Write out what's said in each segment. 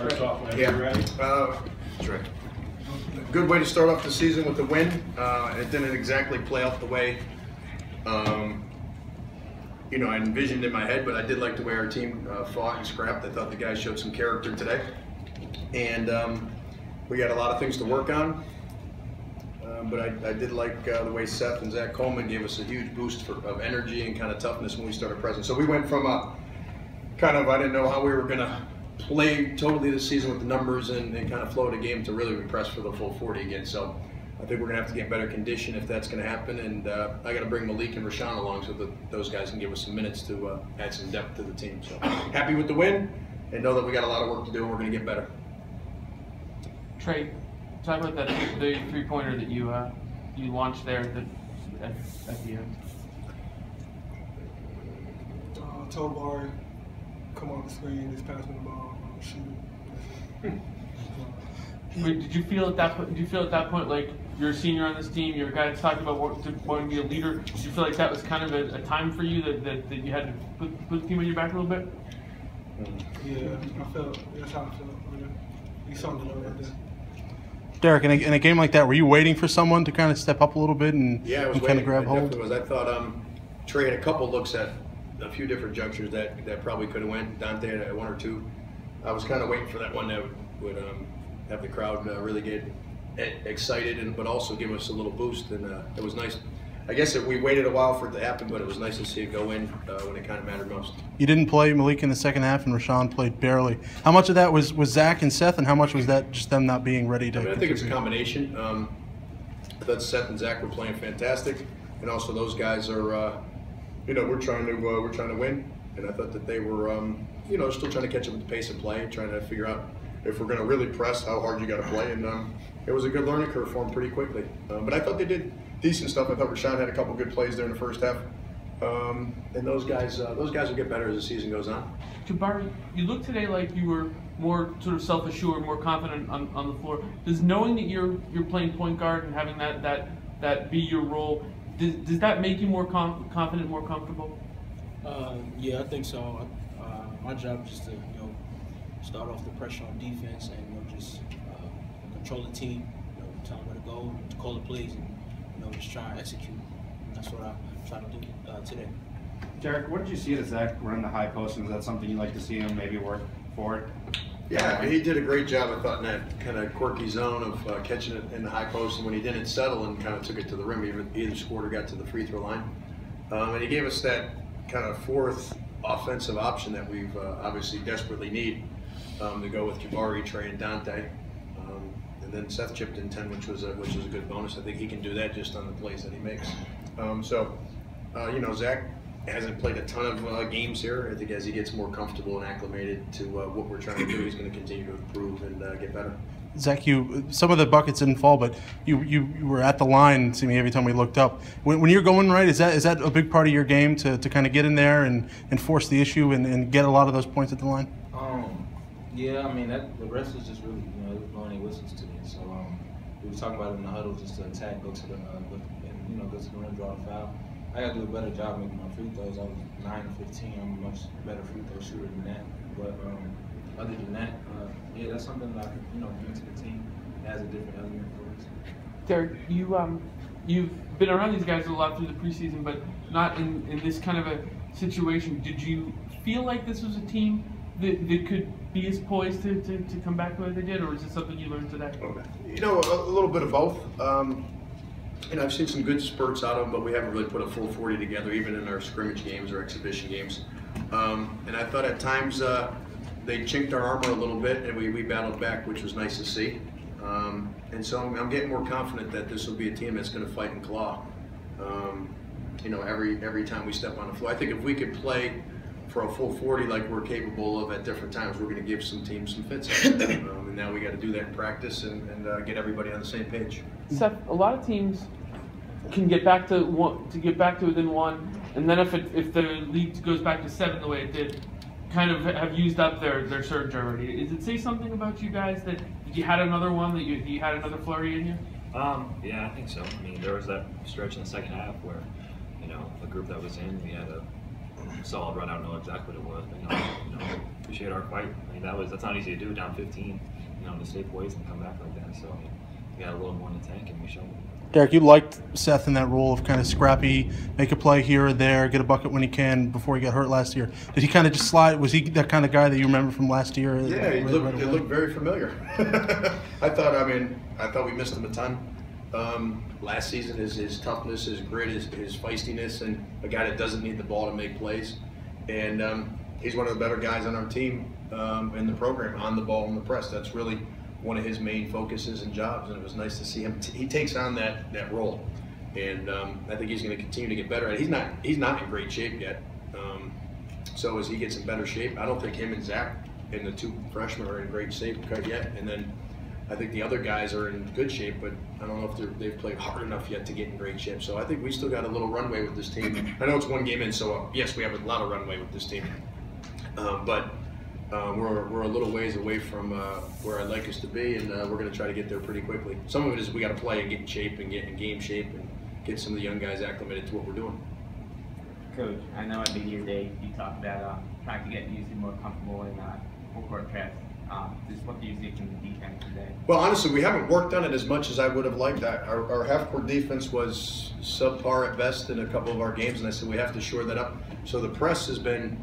Starts off whenever Yeah. you're ready. That's right. Good way to start off the season with the win. It didn't exactly play out the way I envisioned in my head, but I did like the way our team fought and scrapped. I thought the guys showed some character today, and we got a lot of things to work on. But I did like the way Seth and Zach Coleman gave us a huge boost of energy and kind of toughness when we started pressing. So we went from a kind of, I didn't know how we were going to play totally this season with the numbers and kind of flow the game to really press for the full 40 again. So I think we're going to have to get better condition if that's going to happen. And I got to bring Malik and Rashawn along so that those guys can give us some minutes to add some depth to the team. So happy with the win and know that we got a lot of work to do and we're going to get better. Trey, talk about the three-pointer that you launched there at the end. Told Barry, come on the screen, just pass me the ball, shoot it. Wait, did you feel at that point like you're a senior on this team, you're a guy that's talking about wanting to be a leader? Did you feel like that was kind of a time for you that you had to put the team on your back a little bit? Yeah, that's how I felt. You saw me right there. Derek, in a game like that, were you waiting for someone to kind of step up a little bit and kind of grab hold? Definitely was. I thought Trey had a couple looks at a few different junctures that probably could have went. Dante had one or two. I was kind of waiting for that one that would have the crowd really get excited, but also give us a little boost. And it was nice. I guess we waited a while for it to happen, but it was nice to see it go in when it kind of mattered most. You didn't play Malik in the second half, and Rashawn played barely. How much of that was Zach and Seth, and how much was that just them not being ready to? I think it's a combination. I thought Seth and Zach were playing fantastic, and also those guys are, we're trying to win, and I thought that they were, still trying to catch up with the pace of play, trying to figure out if we're going to really press, how hard you got to play, and it was a good learning curve for them pretty quickly. But I thought they did decent stuff. I thought Rashawn had a couple good plays there in the first half, and those guys will get better as the season goes on. Jabari, you look today like you were more sort of self-assured, more confident on the floor. Does knowing that you're playing point guard and having that be your role, does that make you more confident, more comfortable? Yeah, I think so. My job is to start off the pressure on defense and just control the team. Tell them where to go, call the plays, and just try and execute. And that's what I try to do today. Derek, what did you see as Zach run the high post, and is that something you'd like to see him maybe work forward? Yeah, he did a great job, I thought, in that kind of quirky zone of catching it in the high post, and when he didn't settle and kind of took it to the rim, either scored or got to the free throw line. And he gave us that kind of fourth offensive option that we've obviously desperately need to go with Jabari, Trey, and Dante. And then Seth chipped in 10, which was a good bonus. I think he can do that just on the plays that he makes. Zach hasn't played a ton of games here. I think as he gets more comfortable and acclimated to what we're trying to do, he's going to continue to improve and get better. Zach, some of the buckets didn't fall, but you were at the line, seeming every time we looked up. When you're going right, is that a big part of your game to kind of get in there and force the issue and get a lot of those points at the line? Yeah, I mean the rest is just really blowing their whistles to me. So we were talking about it in the huddle, just to attack, go to the go to the rim, draw a foul. I got to do a better job making my free throws. I was 9 of 15. I'm a much better free throw shooter than that. But other than that, yeah, that's something that I can bring to the team. It has a different element for us. Derek, you've been around these guys a lot through the preseason, but not in this kind of a situation. Did you feel like this was a team that could be as poised to come back the way they did, or is it something you learned today? A little bit of both. I've seen some good spurts out of them, but we haven't really put a full 40 together, even in our scrimmage games or exhibition games. And I thought at times they chinked our armor a little bit, and we battled back, which was nice to see. And so I'm getting more confident that this will be a team that's going to fight and claw. Every time we step on the floor. I think if we could play for a full 40 like we're capable of at different times, we're going to give some teams some fits. And now we got to do that in practice and get everybody on the same page. Seth, a lot of teams can get back to within one, and then if the league goes back to 7 the way it did, kind of have used up their surge already. Does it say something about you guys that you had another one, that you had another flurry in you? Yeah, I think so. I mean, there was that stretch in the second half where, the group that was in, we had a solid run. I don't know exactly what it was, but appreciate our fight. I mean, that's not easy to do down 15, to stay poised and come back like that. So we got a little more in the tank, and we showed it. Derek, you liked Seth in that role of kind of scrappy, make a play here or there, get a bucket when he can before he got hurt last year. Did he kind of just slide? Was he that kind of guy that you remember from last year? Yeah, it looked very familiar. I thought we missed him a ton. Last season, his toughness, his grit, his feistiness, and a guy that doesn't need the ball to make plays. And he's one of the better guys on our team in the program, on the ball and the press. That's really one of his main focuses and jobs, and it was nice to see him. He takes on that role, and I think he's going to continue to get better. And he's not in great shape yet. So as he gets in better shape, I don't think him and Zach and the two freshmen are in great shape quite yet. And then I think the other guys are in good shape, but I don't know if they've played hard enough yet to get in great shape. So I think we still got a little runway with this team. I know it's one game in, so yes, we have a lot of runway with this team. But we're a little ways away from where I'd like us to be, and we're going to try to get there pretty quickly. Some of it is we got to play and get in shape and get in game shape and get some of the young guys acclimated to what we're doing. Coach, I know at Media Day you talked about trying to get UC more comfortable in full-court press. Just what do you see from the defense today? Well, honestly, we haven't worked on it as much as I would have liked. Our half-court defense was subpar at best in a couple of our games, and I said we have to shore that up. So the press has been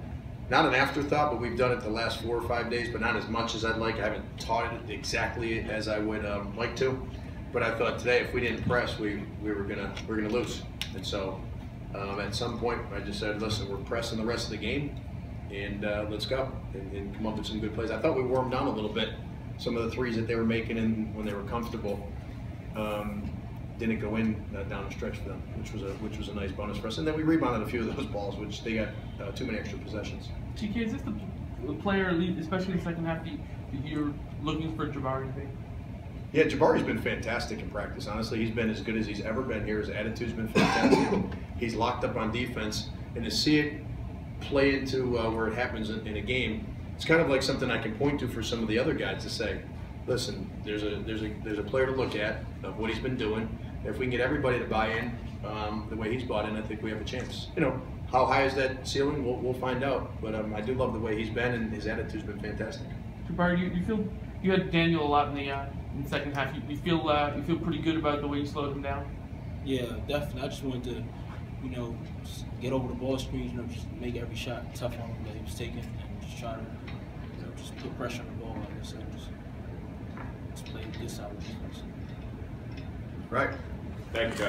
not an afterthought, but we've done it the last 4 or 5 days, but not as much as I'd like. I haven't taught it exactly as I would like to. But I thought today, if we didn't press, we're gonna lose. And so at some point, I just said, listen, we're pressing the rest of the game, and let's go and come up with some good plays. I thought we wore them down a little bit. Some of the threes that they were making when they were comfortable didn't go in down the stretch for them, which was a nice bonus for us. And then we rebounded a few of those balls, which they got too many extra possessions. TK, is this the player, especially in the second half, you're looking for Jabari? Yeah, Jabari's been fantastic in practice. Honestly, he's been as good as he's ever been here. His attitude's been fantastic. He's locked up on defense, and to see it play into where it happens in a game, it's kind of like something I can point to for some of the other guys to say, listen, there's a player to look at of what he's been doing. If we can get everybody to buy in the way he's bought in, I think we have a chance. How high is that ceiling? We'll find out. But I do love the way he's been, and his attitude's been fantastic. Jabari, you feel you had Daniel a lot in the second half. You feel pretty good about the way you slowed him down? Yeah, definitely. I just wanted to, get over the ball screens, just make every shot tough on him that he was taking, and just try to, just put pressure on the ball, like I said, just play this out of defense. Right. Thank you, guys.